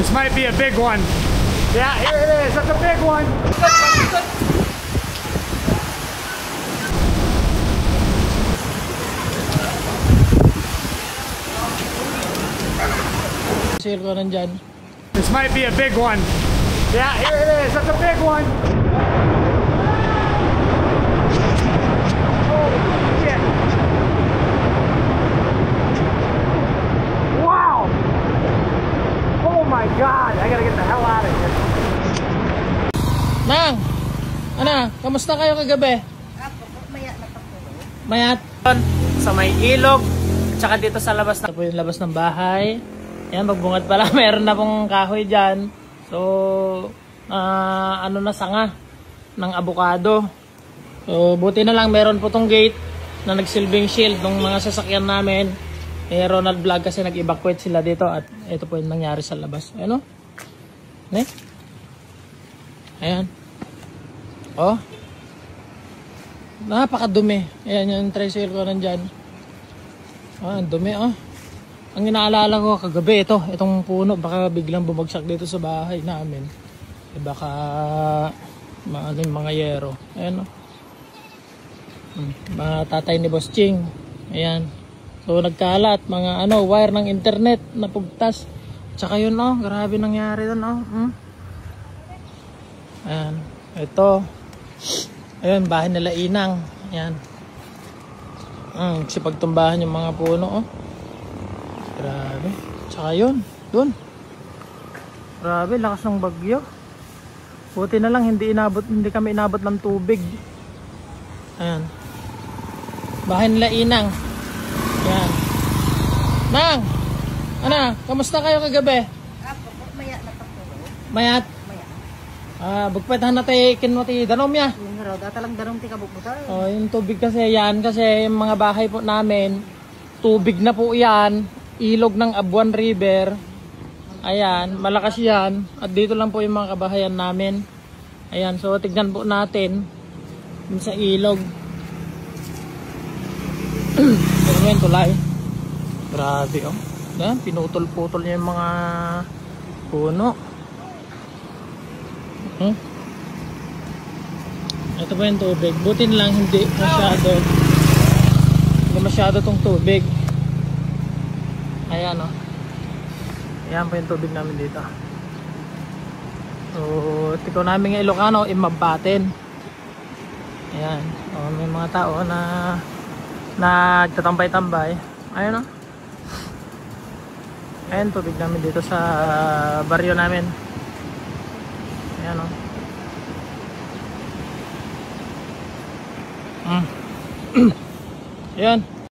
This might be a big one. Yeah, here it is. That's a big one. Sale ko nandyan. This might be a big one. Yeah, here it is. That's a big one. Holy shit. Wow. Oh my God. I gotta get the hell out of here. Nang! Ano? Kamusta kayo kagabi? Mayat. Sa may ilog. Tsaka dito sa labas na po yung labas ng bahay. Yan, magbungad pala. Meron na pong kahoy dyan. So, ano na sanga ng avocado. So, buti na lang meron po tong gate na nagsilbing shield ng mga sasakyan namin. Ronald Vlog kasi nag-evacuate sila dito at ito po yung nangyari sa labas. Ayan o. Ayan. Oh. Napakadumi. Ayan yung tricycle ko nandyan. Ang dumi oh. Ang inaalala ko kagabi itong puno baka biglang bumagsak dito sa bahay namin. Baka mga yero. Ayan o. Mga tatay ni Boss Ching. Ayan. So nagkalat mga wire ng internet napugtas. Tsaka yun grabe nangyari doon Ayan. Ito. Ayan, bahay nila Inang. Ayan. Kasi pagtumbahan yung mga puno Grabe. Tsaka yun. Dun. Grabe, lakas ng bagyo. Buti na lang hindi kami inabot ng tubig. Ayan. Bahay nila Inang. Ayan. Nang! Ano? Kamusta kayo kagabi? Mayat na tapos. Mayat? Bugpetahan natin kinwati danom ya. Yung raw datalang danom ti kabukbutan. Yung tubig kasi yung mga bahay po namin, tubig na po yan. Ilog ng Abuan River. Ayan, malakas yan. At dito lang po yung mga kabahayan namin. Ayan, so tignan po natin dun sa ilog. Ito yung tulay. Grabe Ayan, pinutol-putol niya yung mga puno. Ito po yung tubig. Buti lang hindi masyado tong tubig. Ayan Ayan po yung tubig namin dito. So tiko namin ng Ilocano Imabatin. Ayan may mga tao na nagtatambay-tambay. Ayan Ayan tubig namin dito sa baryo namin. Ayan Ayan